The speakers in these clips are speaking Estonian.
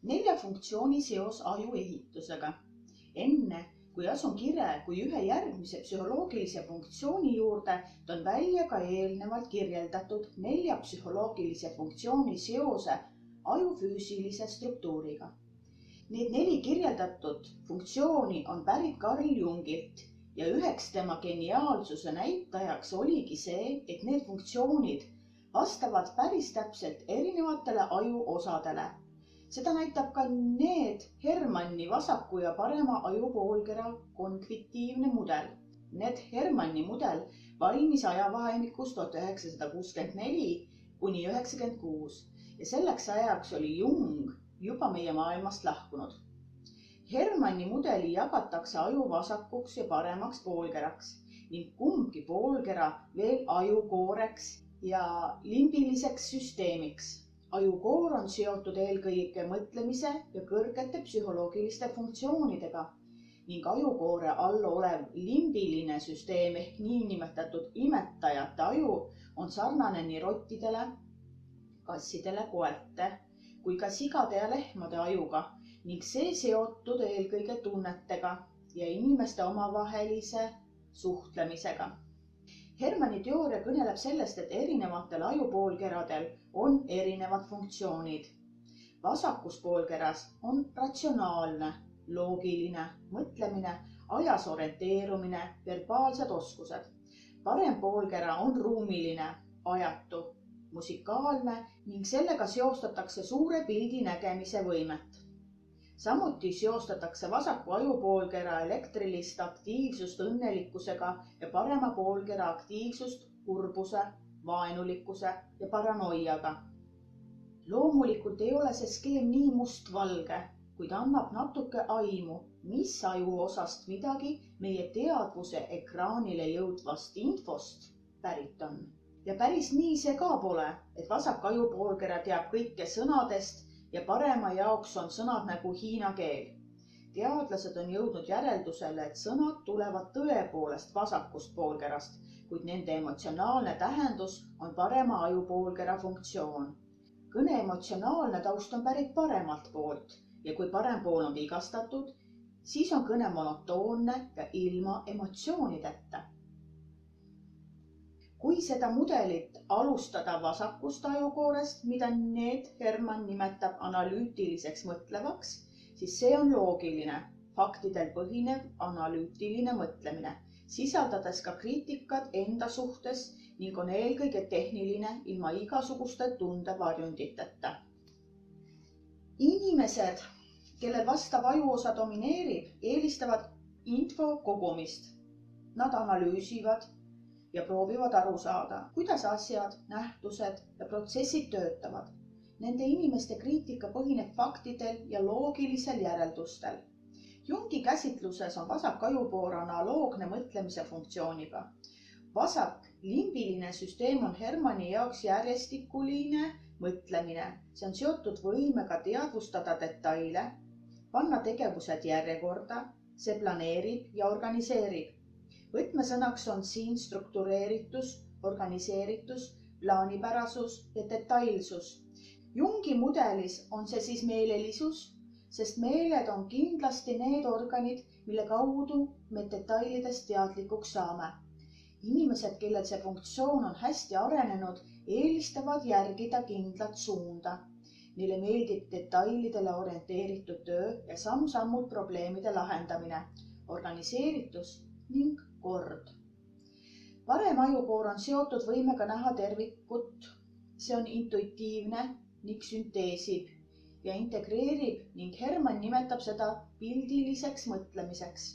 4 funktsiooni seos aju ehitusega. Enne, kui asun kui ühe järgmise psühholoogilise funktsiooni juurde, toon välja ka eelnevalt kirjeldatud 4 psühholoogilise funktsiooni seose aju füüsilise struktuuriga. Need 4 kirjeldatud funktsiooni on pärit Carl Jungilt ja üheks tema geniaalsuse näitajaks oligi see, et need funktsioonid vastavad päris täpselt erinevatele aju osadele. Seda näitab ka need Hermanni vasaku ja parema ajupoolkera konfliktiivne mudel. Need Hermanni mudel valmis ajavahemikus 1964 kuni 96 ja selleks ajaks oli Jung juba meie maailmast lahkunud. Hermanni mudeli jagatakse aju vasakuks ja paremaks poolkeraks ning kumbki poolkera veel ajukooreks ja limbiliseks süsteemiks. Ajukoor on seotud eelkõige mõtlemise ja kõrgete psühholoogiliste funktsioonidega ning ajukoore all olev limbiline süsteem ehk niinimetatud imetajate aju on sarnane nii rottidele, kassidele, koerte kui ka sigade ja lehmade ajuga ning see seotud eelkõige tunnetega ja inimeste omavahelise suhtlemisega. Hermanni teooria kõneleb sellest, et erinevatel ajupoolkeradel on erinevad funktsioonid. Vasakus poolkeras on ratsionaalne, loogiline, mõtlemine, ajas orienteerumine, verbaalsed oskused. Parem poolkera on ruumiline, ajatu, musikaalne ning sellega seostatakse suure pildi nägemise võimet. Samuti seostatakse vasaku ajupoolkera elektrilist aktiivsust õnnelikkusega ja parema poolkera aktiivsust kurbuse, vaenulikkuse ja paranoiaga. Loomulikult ei ole see skeem nii mustvalge, kuid annab natuke aimu, mis ajuosast midagi meie teadvuse ekraanile jõudvast infost pärit on. Ja päris nii see ka pole, et vasak ajupoolkera teab kõike sõnadest ja parema jaoks on sõnad nagu hiina keel. Teadlased on jõudnud järeldusele, et sõnad tulevad tõepoolest vasakust poolkerast, kuid nende emotsionaalne tähendus on parema ajupoolkera funktsioon. Kõne emotsionaalne taust on pärit paremalt poolt ja kui parem pool on vigastatud, siis on kõne monotoonne ja ilma emotsioonideta. Kui seda mudelit alustada vasakust ajukoorest, mida need Hermann nimetab analüütiliseks mõtlevaks, siis see on loogiline, faktidel põhinev analüütiline mõtlemine, sisaldades ka kriitikat enda suhtes ning on eelkõige tehniline ilma igasuguste tundevarjunditeta. Inimesed, kellel vastav ajuosa domineerib, eelistavad info kogumist. Nad analüüsivad ja proovivad aru saada, kuidas asjad, nähtused ja protsessid töötavad. Nende inimeste kriitika põhineb faktidel ja loogilisel järeldustel. Jungi käsitluses on vasak ajupoor analoogne mõtlemise funktsiooniga. Vasak limbiline süsteem on Hermanni jaoks järjestikuline mõtlemine. See on seotud võimega teadvustada detaile, panna tegevused järjekorda, see planeerib ja organiseerib. Võtmesõnaks on siin struktureeritus, organiseeritus, plaanipärasus ja detailsus. Jungi mudelis on see siis meelelisus, sest meeled on kindlasti need organid, mille kaudu me detailidest teadlikuks saame. Inimesed, kellel see funktsioon on hästi arenenud, eelistavad järgida kindlat suunda. Neile meeldib detailidele orienteeritud töö ja samm-sammult probleemide lahendamine, organiseeritus ning kord. Parem ajupoor on seotud võimega näha tervikut. See on intuitiivne ning sünteesib ja integreerib ning Hermann nimetab seda pildiliseks mõtlemiseks.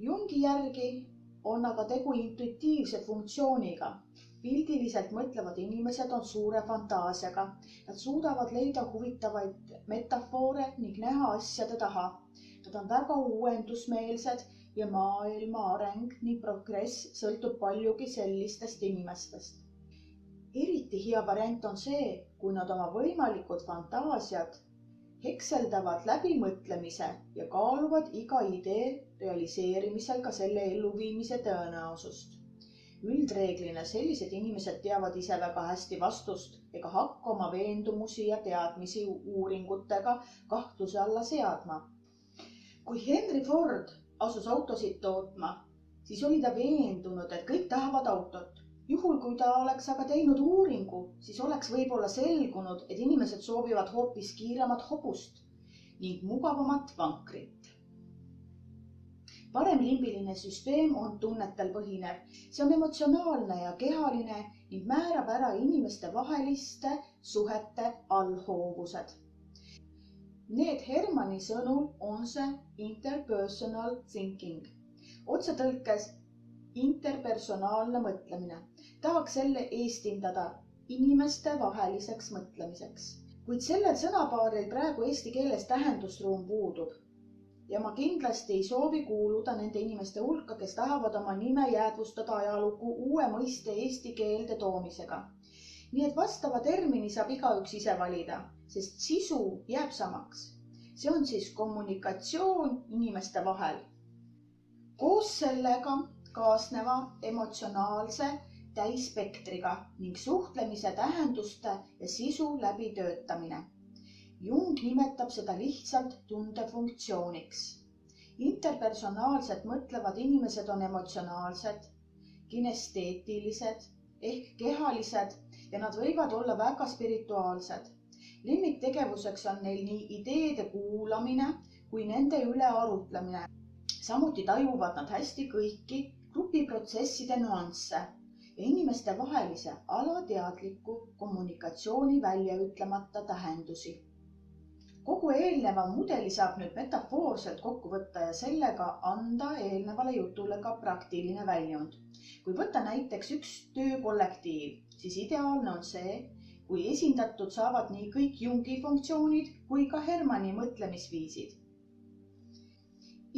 Jungi järgi on aga tegu intuitiivse funktsiooniga. Pildiliselt mõtlevad inimesed on suure fantaasiaga. Nad suudavad leida huvitavaid metafoore ning näha asjade taha. Nad on väga uuendusmeelsed ja maailma areng ning progress sõltub paljugi sellistest inimestest. Eriti hea variant on see, kui nad oma võimalikud fantaasiad hekseldavad läbimõtlemise ja kaaluvad iga idee realiseerimisel ka selle elluviimise tõenäosust. Üldreeglina sellised inimesed teavad ise väga hästi vastust ega hakka oma veendumusi ja teadmisi uuringutega kahtluse alla seadma. Kui Henry Ford asus autosid tootma, siis oli ta veendunud, et kõik tahavad autot. Juhul, kui ta oleks aga teinud uuringu, siis oleks võib-olla selgunud, et inimesed soovivad hoopis kiiremat hobust ning mugavamat vankrit. Paremlimbiline süsteem on tunnetel põhinev. See on emotsionaalne ja kehaline ning määrab ära inimeste vaheliste suhete allhoovused. Need Hermanni sõnul on see interpersonal thinking. Otsetõlkes interpersonaalne mõtlemine. Tahaks selle eestindada inimeste vaheliseks mõtlemiseks. Kuid sellel sõnapaaril praegu eesti keeles tähendusruum puudub. Ja ma kindlasti ei soovi kuuluda nende inimeste hulka, kes tahavad oma nime jäädvustada ajalukku uue mõiste eesti keelde toomisega. Nii et vastava termini saab igaüks ise valida, sest sisu jääb samaks. See on siis kommunikatsioon inimeste vahel. Koos sellega kaasneva emotsionaalse täispektriga ning suhtlemise tähenduste ja sisu läbitöötamine. Jung nimetab seda lihtsalt tundefunktsiooniks. Interpersonaalselt mõtlevad inimesed on emotsionaalsed, kinesteetilised ehk kehalised ja nad võivad olla väga spirituaalsed. Lemmiktegevuseks on neil nii ideede kuulamine kui nende üle arutlemine. Samuti tajuvad nad hästi kõiki grupiprotsesside nuansse ja inimeste vahelise alateadliku kommunikatsiooni väljaütlemata tähendusi. Kogu eelneva mudeli saab nüüd metafoorselt kokku võtta ja sellega anda eelnevale jutule ka praktiline väljund. Kui võtta näiteks üks töökollektiiv, siis ideaalne on see, kui esindatud saavad nii kõik Jungi funktsioonid kui ka Hermanni mõtlemisviisid.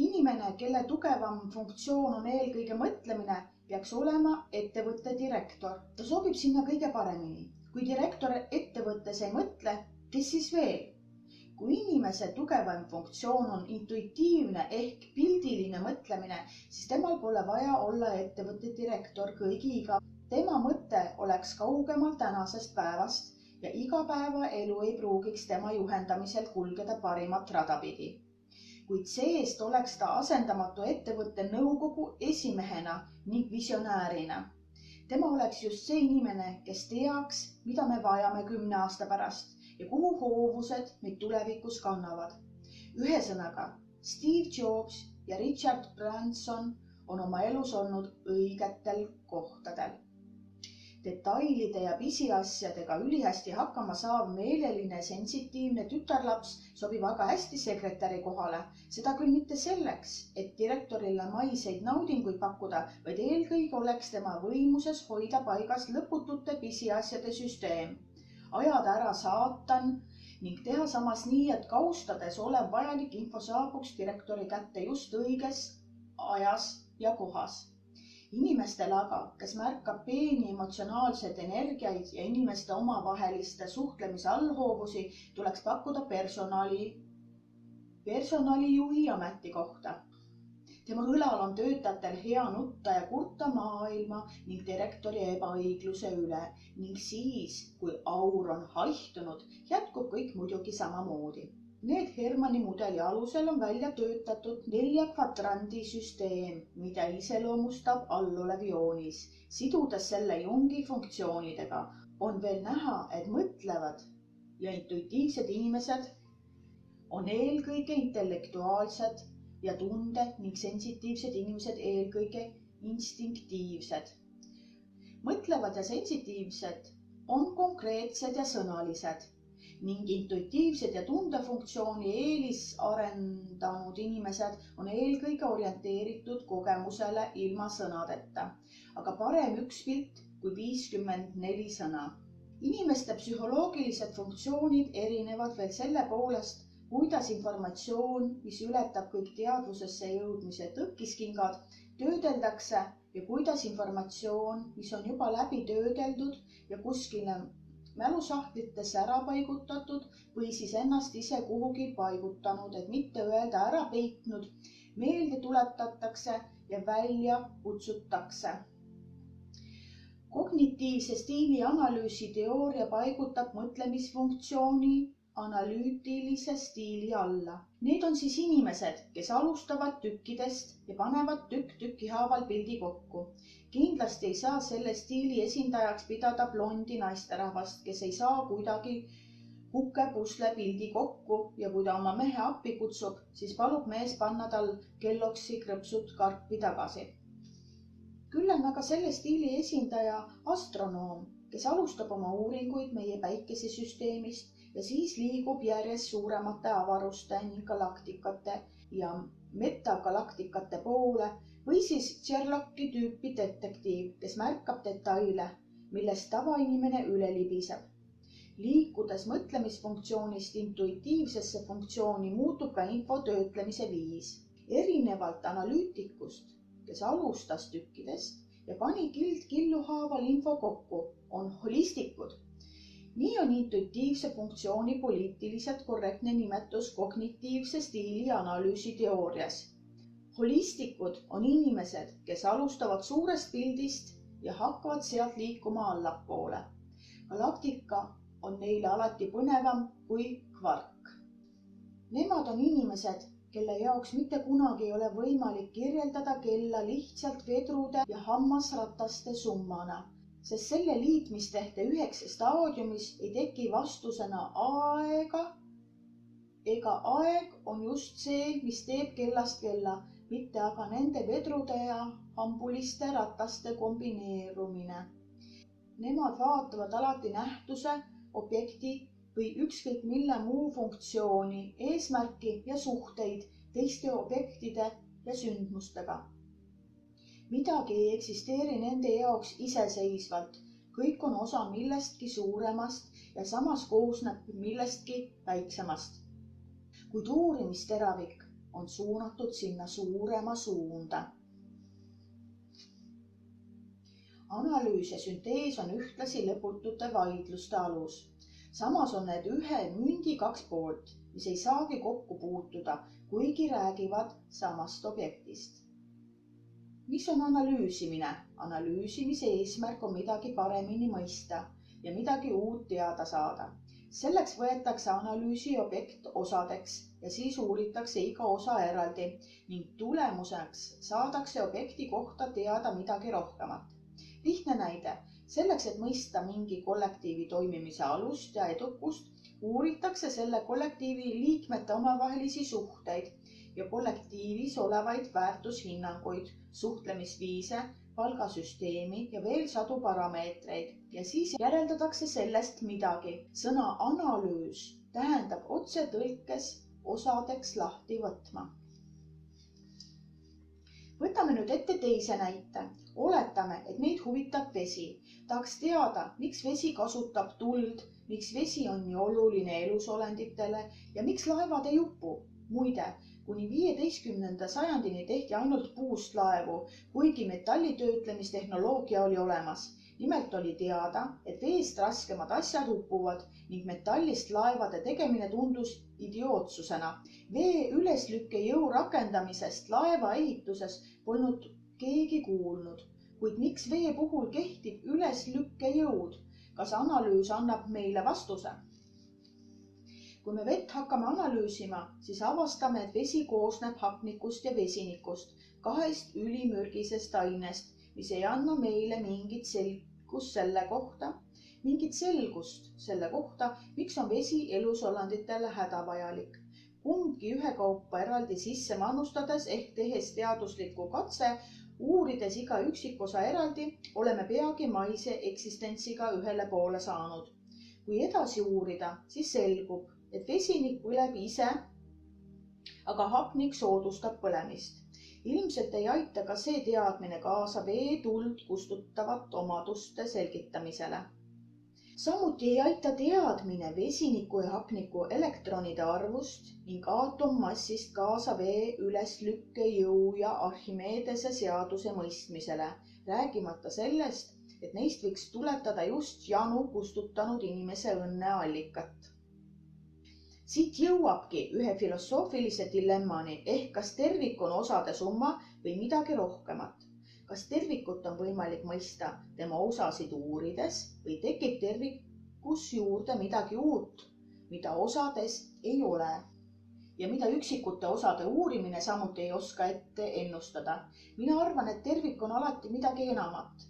Inimene, kelle tugevam funktsioon on eelkõige mõtlemine, peaks olema ettevõtte direktor. Ta sobib sinna kõige paremini. Kui direktor ettevõttes ei mõtle, kes siis veel? Kui inimese tugevam funktsioon on intuitiivne ehk pildiline mõtlemine, siis temal pole vaja olla ettevõtte direktor kõigiga. Tema mõte oleks kaugemal tänasest päevast ja igapäevaelu ei pruugiks tema juhendamisel kulgeda parimat radapidi. Kuid see-eest oleks ta asendamatu ettevõtte nõukogu esimehena ning visionäärina. Tema oleks just see inimene, kes teaks, mida me vajame 10 aasta pärast ja kuhu hoovused meid tulevikus kannavad. Ühesõnaga, Steve Jobs ja Richard Branson on oma elus olnud õigetel kohtadel. Detailide ja pisiasjadega ülihästi hakkama saav meeleline sensitiivne tütarlaps sobib aga hästi sekretäri kohale. Seda küll mitte selleks, et direktorile maiseid naudinguid pakkuda, vaid eelkõige oleks tema võimuses hoida paigas lõputute pisiasjade süsteem. Ajada ära saatan ning teha samas nii, et kaustades olev vajalik info saabuks direktori kätte just õiges ajas ja kohas. Inimestel aga, kes märkab peeni emotsionaalseid energiaid ja inimeste omavaheliste suhtlemise allhoovusi, tuleks pakkuda personalijuhi ametikohta. Tema õlal on töötajatel hea nutta ja kurta maailma ning direktori ebaõigluse üle ning siis, kui aur on haihtunud, jätkub kõik muidugi samamoodi. Need Hermanni mudeli alusel on välja töötatud 4 kvadrandi süsteem, mida iseloomustab allolev joonis. Sidudes selle Jungi funktsioonidega on veel näha, et mõtlevad ja intuitiivsed inimesed on eelkõige intellektuaalsed ja tunded ning sensitiivsed inimesed eelkõige instinktiivsed. Mõtlevad ja sensitiivsed on konkreetsed ja sõnalised ning intuitiivsed ja tundefunktsiooni eelisarendanud inimesed on eelkõige orienteeritud kogemusele ilma sõnadeta, aga parem üks pilt kui 54 sõna. Inimeste psühholoogilised funktsioonid erinevad veel selle poolest, kuidas informatsioon, mis ületab kõik teadvusesse jõudmise tõkiskingad, töödeldakse ja kuidas informatsioon, mis on juba läbi töödeldud ja kuskile mälusahtlitesse ära paigutatud või siis ennast ise kuhugi paigutanud, et mitte öelda ära peitnud, meelde tuletatakse ja välja kutsutakse. Kognitiivse stiili analüüsi teooria paigutab mõtlemisfunktsiooni analüütilise stiili alla. Need on siis inimesed, kes alustavad tükkidest ja panevad tükk tüki haaval pildi kokku. Kindlasti ei saa selle stiili esindajaks pidada blondi naisterahvast, kes ei saa kuidagi kukepusle pildi kokku ja kui ta oma mehe appi kutsub, siis palub mees panna tal kelloksi krõpsud karpi tagasi. Küll on aga selle stiili esindaja astronoom, kes alustab oma uuringuid meie päikesesüsteemist ja siis liigub järjest suuremate avaruste ning galaktikate ja metagalaktikate poole või siis Sherlocki tüüpi detektiiv, kes märkab detaile, millest tavainimene üle libiseb. Liikudes mõtlemisfunktsioonist intuitiivsesse funktsiooni muutub ka info töötlemise viis. Erinevalt analüütikust, kes alustas tükkidest ja pani killu haaval info kokku, on holistikud. Nii on intuitiivse funktsiooni poliitiliselt korrektne nimetus kognitiivse stiili analüüsi teoorias. Holistikud on inimesed, kes alustavad suurest pildist ja hakkavad sealt liikuma allapoole. Galaktika on neile alati põnevam kui kvark. Nemad on inimesed, kelle jaoks mitte kunagi ei ole võimalik kirjeldada kella lihtsalt vedrude ja hammasrataste summana, sest selle liitmistehte üheks staadiumis ei teki vastusena aega ega aeg on just see, mis teeb kellast kella, mitte aga nende vedrude ja hambuliste rataste kombineerumine. Nemad vaatavad alati nähtuse, objekti või ükskõik mille muu funktsiooni, eesmärki ja suhteid teiste objektide ja sündmustega. Midagi ei eksisteeri nende jaoks iseseisvalt, kõik on osa millestki suuremast ja samas koosneb millestki väiksemast. Kuid uurimisteravik on suunatud sinna suurema suunda. Analüüs ja süntees on ühtlasi lõputute vaidluste alus. Samas on need ühe mündi kaks poolt, mis ei saagi kokku puutuda, kuigi räägivad samast objektist. Mis on analüüsimine? Analüüsimise eesmärk on midagi paremini mõista ja midagi uut teada saada. Selleks võetakse analüüsi objekt osadeks ja siis uuritakse iga osa eraldi ning tulemuseks saadakse objekti kohta teada midagi rohkemat. Lihtne näide. Selleks, et mõista mingi kollektiivi toimimise alust ja edukust, uuritakse selle kollektiivi liikmete omavahelisi suhteid ja kollektiivis olevaid väärtushinnanguid, suhtlemisviise, palgasüsteemi ja veel sadu parameetreid ja siis järeldatakse sellest midagi. Sõna analüüs tähendab otsetõlkes osadeks lahti võtma. Võtame nüüd ette teise näite. Oletame, et meid huvitab vesi. Tahaks teada, miks vesi kasutab tuld, miks vesi on nii oluline elusolenditele ja miks laevad ei upu. Muide, kuni 15. sajandini tehti ainult puust laevu, kuigi metallitöötlemistehnoloogia oli olemas. Nimelt oli teada, et veest raskemad asjad uppuvad ning metallist laevade tegemine tundus idiootsusena. Vee üleslükkejõu rakendamisest laeva ehituses polnud keegi kuulnud, kuid miks vee puhul kehtib üleslükkejõud? Kas analüüs annab meile vastuse? Kui me vett hakkame analüüsima, siis avastame, et vesi koosneb hapnikust ja vesinikust, kahest ülimürgisest ainest, mis ei anna meile mingit selgust selle kohta, miks on vesi elusolenditele hädavajalik. Kumbki ühekaupa eraldi sisse manustades ehk tehes teaduslikku katse, uurides iga üksikosa eraldi, oleme peagi maise eksistentsiga ühele poole saanud. Kui edasi uurida, siis selgub, et vesinik põleb ise, aga hapnik soodustab põlemist. Ilmselt ei aita ka see teadmine kaasa vee tuld kustutavat omaduste selgitamisele. Samuti ei aita teadmine vesiniku ja hapniku elektronide arvust ning aatommassist kaasa vee üleslükkejõu ja Archimedese seaduse mõistmisele, räägimata sellest, et neist võiks tuletada just janu kustutanud inimese õnne allikat. Siit jõuabki ühe filosoofilise dilemmani ehk kas tervik on osade summa või midagi rohkemat. kas tervikut on võimalik mõista tema osasid uurides või tekib tervikus juurde midagi uut, mida osades ei ole ja mida üksikute osade uurimine samuti ei oska ette ennustada. Mina arvan, et tervik on alati midagi enamat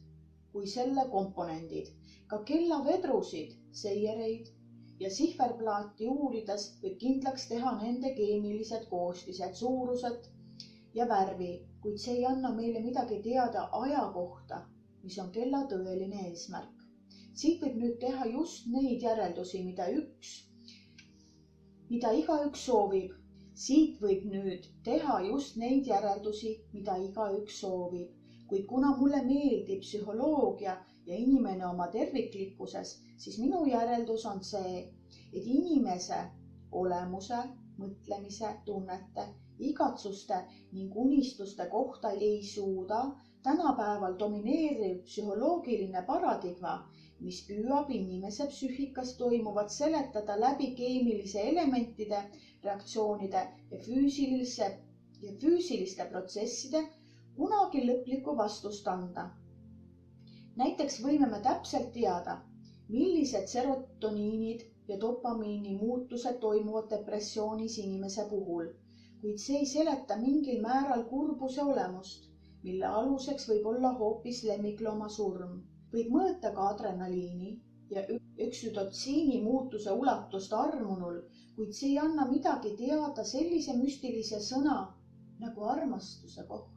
kui selle komponendid. Ka kellavedrusid, seiereid ja sihverplaati uurides võib kindlaks teha nende keemilised koostised, suurused ja värvi, kuid see ei anna meile midagi teada aja kohta, mis on kella tõeline eesmärk. Siit võib nüüd teha just neid järeldusi, mida igaüks soovib. Siit võib nüüd teha just neid järeldusi, mida igaüks soovib. Kuid kuna mulle meeldib psühholoogia ja inimene oma terviklikkuses, siis minu järeldus on see, et inimese olemuse, mõtlemise, tunnete, igatsuste ning unistuste kohta ei suuda tänapäeval domineeriv psühholoogiline paradigma, mis püüab inimese psüühikas toimuvat seletada läbi keemilise elementide, reaktsioonide ja füüsiliste protsesside, kunagi lõplikku vastust anda. Näiteks võime me täpselt teada, millised serotoniinid ja dopamiini muutused toimuvad depressioonis inimese puhul, kuid see ei seleta mingil määral kurbuse olemust, mille aluseks võib olla hoopis lemmiklooma surm. Võib mõõta ka adrenaliini ja oksüdotsiini muutuse ulatust armunul, kuid see ei anna midagi teada sellise müstilise sõna nagu armastuse kohta.